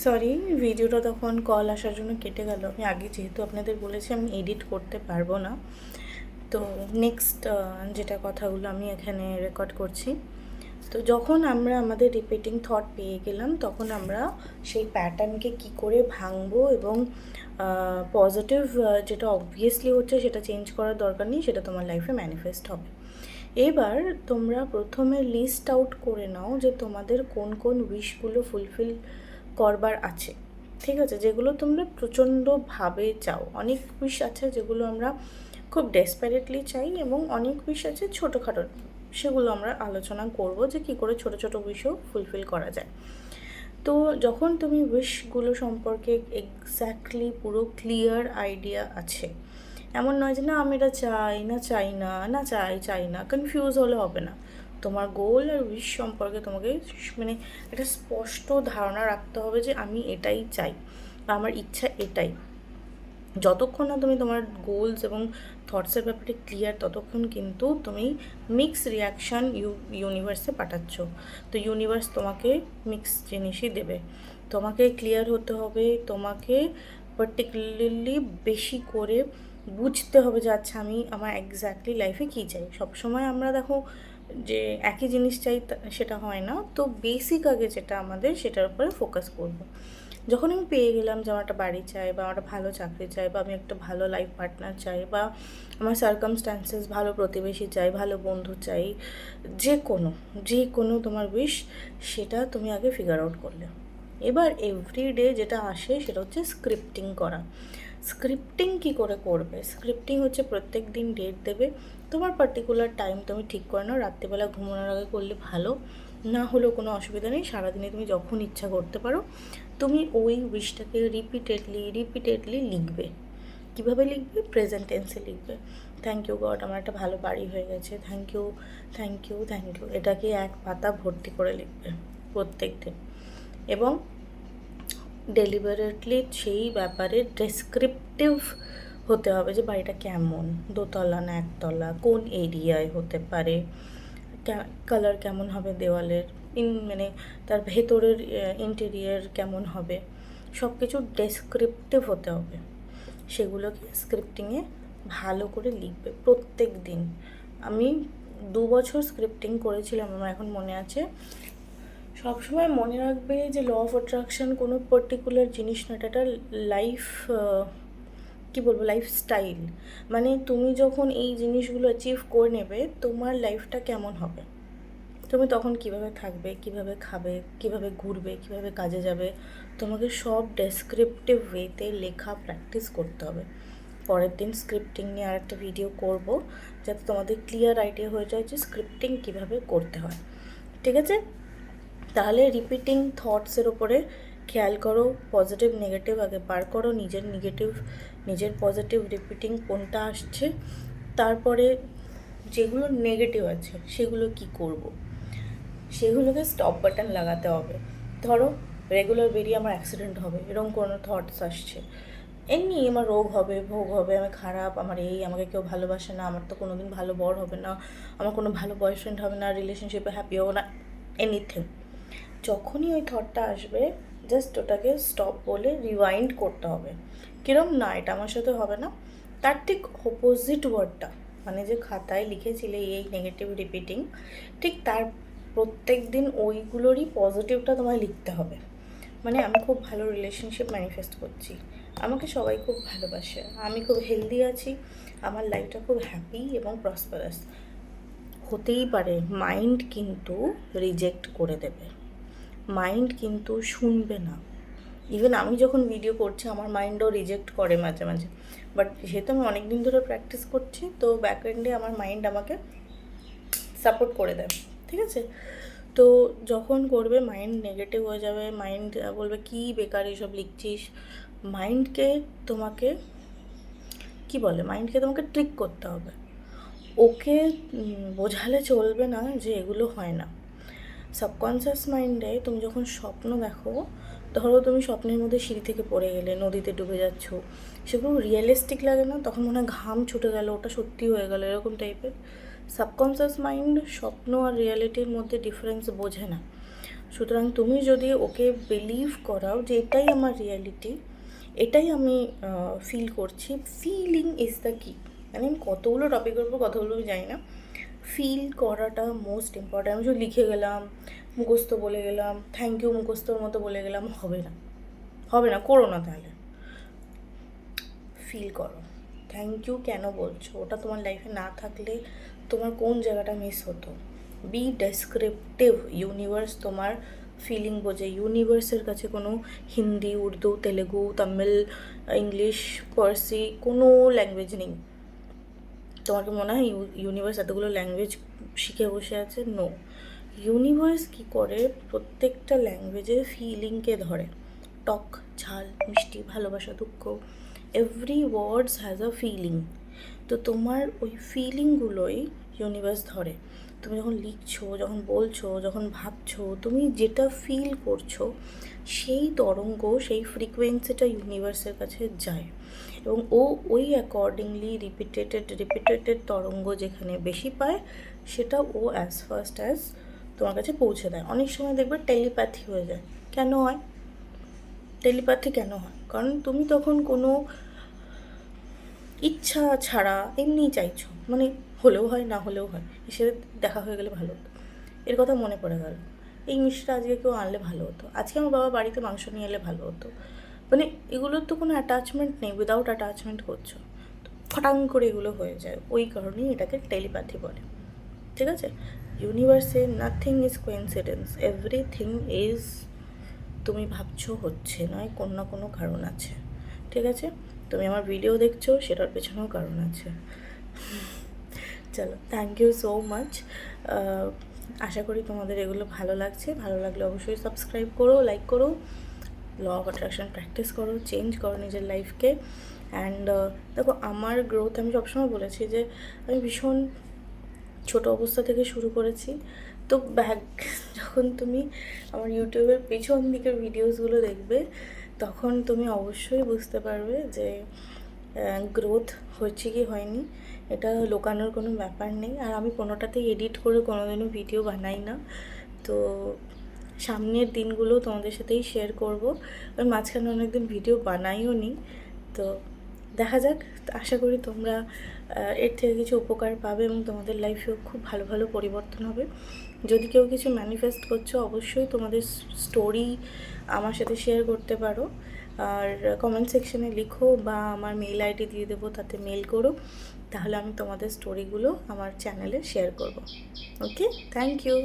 Sorry, ভিডিওটা তখন call আসার জন্য কেটে গেল। আমি আগে যেহেতু আপনাদের বলেছি আমি এডিট করতে পারবো না, তো নেক্সট যেটা কথাগুলো আমি এখানে রেকর্ড করছি। তো যখন আমরা আমাদের রিপিটিং থট পেয়ে গেলাম, তখন আমরা সেই প্যাটার্নকে কি করে ভাঙবো এবং পজিটিভ যেটা অবভিয়াসলি হচ্ছে সেটা চেঞ্জ করার দরকার নেই, সেটা তোমার লাইফে ম্যানিফেস্ট হবে। এবার তোমরা প্রথমে লিস্ট আউট করে নাও যে তোমাদের কোন কোন উইশগুলো ফুলফিল করবার আছে, ঠিক আছে, যেগুলো তোমরা প্রচণ্ডভাবে চাও। অনেক উইশ আছে যেগুলো আমরা খুব ডেসপারেটলি চাই, এবং অনেক উইশ আছে ছোটোখাটো, সেগুলো আমরা আলোচনা করব যে কী করে ছোটো ছোটো উইশও ফুলফিল করা যায়। তো যখন তুমি উইশগুলো সম্পর্কে এক্স্যাক্টলি পুরো ক্লিয়ার আইডিয়া আছে, এমন নয় যে না আমি এটা চাই না, চাই না, না চাই, চাই না, কনফিউজ হলে হবে না। তোমার গোল আর উইশ সম্পর্কে তোমাকে মানে একটা স্পষ্ট ধারণা রাখতে হবে যে আমি এটাই চাই বা আমার ইচ্ছা এটাই। যতক্ষণ না তুমি তোমার গোলস এবং থটসের ব্যাপারে ক্লিয়ার, ততক্ষণ কিন্তু তুমি মিক্স রিয়াকশান ইউনিভার্সে পাঠাচ্ছ। তো ইউনিভার্স তোমাকে মিক্স জিনিসই দেবে। তোমাকে ক্লিয়ার হতে হবে, তোমাকে পার্টিকুলারলি বেশি করে বুঝতে হবে যে আচ্ছা আমি আমার এক্স্যাক্টলি লাইফে কী চাই। সবসময় আমরা দেখো যে একই জিনিস চাই সেটা হয় না, তো বেসিক আগে যেটা আমাদের সেটার উপরে ফোকাস করব। যখন আমি পেয়ে গেলাম যে আমার একটা বাড়ি চাই, বা আমার একটা ভালো চাকরি চাই, বা আমি একটা ভালো লাইফ পার্টনার চাই, বা আমার সার্কামস্ট্যান্সেস ভালো প্রতিবেশী চাই, ভালো বন্ধু চাই, যে কোনো তোমার উইশ, সেটা তুমি আগে ফিগার আউট করলে। এবার এভরিডে যেটা আসে সেটা হচ্ছে স্ক্রিপ্টিং করা। স্ক্রিপ্টিং কী করে করবে? স্ক্রিপ্টিং হচ্ছে প্রত্যেক দিন ডেট দেবে, তোমার পার্টিকুলার টাইম তুমি ঠিক করে নাও, রাত্রিবেলা ঘুমানোর আগে করলে ভালো, না হলেও কোনো অসুবিধা নেই, সারাদিনে তুমি যখন ইচ্ছা করতে পারো। তুমি ওই উইশটাকে রিপিটেডলি লিখবে। কীভাবে লিখবে? প্রেজেন্ট টেন্সে লিখবে। থ্যাংক ইউ গড, আমার একটা ভালো বাড়ি হয়ে গেছে, thank you, thank you, thank you. এটাকে এক পাতা ভর্তি করে লিখবে প্রত্যেক দিন, এবং ডেলিবারেটলি সেই ব্যাপারে ডেসক্রিপটিভ হতে হবে যে বাড়িটা কেমন, দোতলা না একতলা, কোন এরিয়ায় হতে পারে, কালার কেমন হবে দেওয়ালের, মানে তার ভেতরের ইন্টেরিয়ার কেমন হবে, সব কিছু ডেসক্রিপটিভ হতে হবে। সেগুলোকে স্ক্রিপ্টিংয়ে ভালো করে লিখবে প্রত্যেক দিন। আমি 2 বছর স্ক্রিপ্টিং করেছিলাম, আমার এখন মনে আছে। সবসময় মনে রাখবে যে ল অফ অ্যাট্রাকশন কোনো পার্টিকুলার জিনিস না, এটা লাইফ, কী বলবো, লাইফস্টাইল। মানে তুমি যখন এই জিনিসগুলো অ্যাচিভ করে নেবে, তোমার লাইফটা কেমন হবে, তুমি তখন কিভাবে থাকবে, কিভাবে খাবে, কিভাবে ঘুরবে, কিভাবে কাজে যাবে, তোমাকে সব ডেসক্রিপটিভ ওয়েতে লেখা প্র্যাকটিস করতে হবে। পরের দিন স্ক্রিপ্টিং নিয়ে আরেকটা ভিডিও করব, যাতে তোমাদের ক্লিয়ার আইডিয়া হয়ে যায় যে স্ক্রিপ্টিং কিভাবে করতে হয়, ঠিক আছে? তাহলে রিপিটিং থটসের ওপরে খেয়াল করো, পজিটিভ নেগেটিভ আগে বার করো, নিজের নেগেটিভ নিজের পজিটিভ রিপিটিং কোনটা আসছে, তারপরে যেগুলো নেগেটিভ আছে সেগুলো কি করব, সেগুলোকে স্টপ বাটন লাগাতে হবে। ধরো রেগুলার বেরিয়ে আমার অ্যাক্সিডেন্ট হবে, এরকম কোনো থটস আসছে, এমনি আমার রোগ হবে, ভোগ হবে, আমি খারাপ, আমার এই, আমাকে কেউ ভালোবাসে না, আমার তো কোনো দিন ভালো বর হবে না, আমার কোনো ভালো বয়ফ্রেন্ড হবে না, রিলেশনশিপে হ্যাপি হবো না, এনিথিং। যখনই ওই থটটা আসবে, জাস্ট ওটাকে স্টপ বলে রিওয়াইন্ড করতে হবে। কিরম না, এটা আমার সাথে হবে না, তার ঠিক অপোজিট ওয়ার্ডটা, মানে যে খাতায় লিখেছিলে এই নেগেটিভ রিপিটিং, ঠিক তার প্রত্যেক দিন ওইগুলোরই পজিটিভটা তোমায় লিখতে হবে। মানে আমি খুব ভালো রিলেশনশিপ ম্যানিফেস্ট করছি, আমাকে সবাই খুব ভালোবাসে, আমি খুব হেলদি আছি, আমার লাইফটা খুব হ্যাপি এবং প্রসপারাস। হতেই পারে মাইন্ড কিন্তু রিজেক্ট করে দেবে, মাইন্ড কিন্তু শুনবে না। ইভেন আমি যখন ভিডিও করছি আমার মাইন্ডও রিজেক্ট করে মাঝে মাঝে, বাট যেহেতু আমি অনেক দিন ধরে প্র্যাকটিস করছি, তো ব্যাক এন্ডে আমার মাইন্ড আমাকে সাপোর্ট করে দেয়, ঠিক আছে? তো যখন করবে মাইন্ড নেগেটিভ হয়ে যাবে, মাইন্ড বলবে কি বেকার এসব লিখছিস, মাইন্ডকে তোমাকে কি বলে, মাইন্ডকে তোমাকে ট্রিক করতে হবে। ওকে বোঝালে চলবে না যে এগুলো হয় না। সাবকনসিয়াস মাইন্ডে তুমি যখন স্বপ্ন দেখো, ধরো তুমি স্বপ্নের মধ্যে সিঁড়ি থেকে পড়ে গেলে, নদীতে ডুবে যাচ্ছ, সেগুলো রিয়েলিস্টিক লাগে না? তখন মনে হয় ঘাম ছুটে গেল, ওটা সত্যি হয়ে গেল, এরকম টাইপের। সাবকনসিয়াস মাইন্ড স্বপ্ন আর রিয়ালিটির মধ্যে ডিফারেন্স বোঝে না। সুতরাং তুমি যদি ওকে বিলিভ করাও যে এটাই আমার রিয়ালিটি, এটাই আমি ফিল করছি, ফিলিং ইজ দ্য কি। মানে আমি কতগুলো টপিকের উপর কথা বলবো আমি জানি না, ফিল করাটা মোস্ট ইম্পর্ট্যান্ট। আমি শুধু লিখে গেলাম, মুখস্থ বলে গেলাম, থ্যাংক ইউ মুখস্থর মতো বলে গেলাম, হবে না, হবে না, করো না তাহলে। ফিল করো, থ্যাংক ইউ কেন বলছো, ওটা তোমার লাইফে না থাকলে তোমার কোন জায়গাটা মিস হতো। বি ডেসক্রিপটিভ, ইউনিভার্স তোমার ফিলিং বোঝে। ইউনিভার্সের কাছে কোনো হিন্দি, উর্দু, তেলেগু, তামিল, ইংলিশ, পার্সি কোনো ল্যাঙ্গুয়েজ নেই। তোমার কি মনে হয় ইউনিভার্স এতগুলো ল্যাঙ্গুয়েজ শিখে বসে আছে? নো। ইউনিভার্স কী করে, প্রত্যেকটা ল্যাঙ্গুয়েজের ফিলিংকে ধরে। টক, ঝাল, মিষ্টি, ভালোবাসা, দুঃখ, every words has a feeling. তো তোমার ওই ফিলিংগুলোই ইউনিভার্স ধরে। তুমি যখন লিখছো, যখন বলছো, যখন ভাবছো, তুমি যেটা ফিল করছো সেই তরঙ্গ, সেই ফ্রিকোয়েন্সিটা ইউনিভার্সের কাছে যায় এবং ও ওই অ্যাকর্ডিংলি রিপিটেটেড তরঙ্গ যেখানে বেশি পায় সেটা ও অ্যাজ ফার্স্ট অ্যাজ তোমার কাছে পৌঁছে দেয়। অনেক সময় দেখবে টেলিপ্যাথি হয়ে যায়। কেন হয় টেলিপ্যাথি? কেন হয়? কারণ তুমি তখন কোনো ইচ্ছা ছাড়া এমনিই চাইছো, মানে হলেও হয় না হলেও হয়, হিসেবে দেখা হয়ে গেলে ভালো হতো, এর কথা মনে পড়ে গেল, এই মিষ্টিটা আজকে কেউ আনলে ভালো হতো, আজকে আমার বাবা বাড়িতে মাংস নিয়ে এলে ভালো হতো। মানে এগুলোর তো কোনো অ্যাটাচমেন্ট নেই, উইদাউট অ্যাটাচমেন্ট করছো, তো ফটাং করে এগুলো হয়ে যায়। ওই কারণেই এটাকে টেলিপ্যাথি বলে। ঠিক আছে? ইউনিভার্সে nothing is coincidence, everything is, তুমি ভাবছো হচ্ছে, নয় কোনো না কোনো কারণ আছে। ঠিক আছে? তুমি আমার ভিডিও দেখছো, সেটার পেছনেও কারণ আছে। চলো, থ্যাংক ইউ সো মাচ। আশা করি তোমাদের এগুলো ভালো লাগছে। ভালো লাগলে অবশ্যই সাবস্ক্রাইব করো, লাইক করো, ল অফ অ্যাট্রাকশন প্র্যাকটিস করো, চেঞ্জ করো নিজের লাইফকে। অ্যান্ড দেখো, আমার গ্রোথ আমি সবসময় বলেছি যে আমি ভীষণ ছোট অবস্থা থেকে শুরু করেছি। তো যখন তুমি আমার ইউটিউবের পেছন দিকের ভিডিওসগুলো দেখবে তখন তুমি অবশ্যই বুঝতে পারবে যে গ্রোথ হচ্ছে কি হয়নি, এটা লুকানোর কোনো ব্যাপার নেই। আর আমি কোনোটাতেই এডিট করে কোনোদিনও ভিডিও বানাই না। তো সামনের দিনগুলো তোমাদের সাথেই শেয়ার করবো। আমি মাঝখানে অনেকদিন ভিডিও বানাইও নি। তো দেখা যাক, আশা করি তোমরা এর থেকে কিছু উপকার পাবে এবং তোমাদের লাইফেও খুব ভালো ভালো পরিবর্তন হবে। যদি কেউ কিছু ম্যানিফেস্ট করছো অবশ্যই তোমাদের স্টোরি আমার সাথে শেয়ার করতে পারো, আর কমেন্ট সেকশনে লিখো বা আমার মেল আইডি দিয়ে দেবো, তাতে মেল করো, তাহলে আমি তোমাদের স্টোরিগুলো আমার চ্যানেলে শেয়ার করব। ওকে, থ্যাংক ইউ।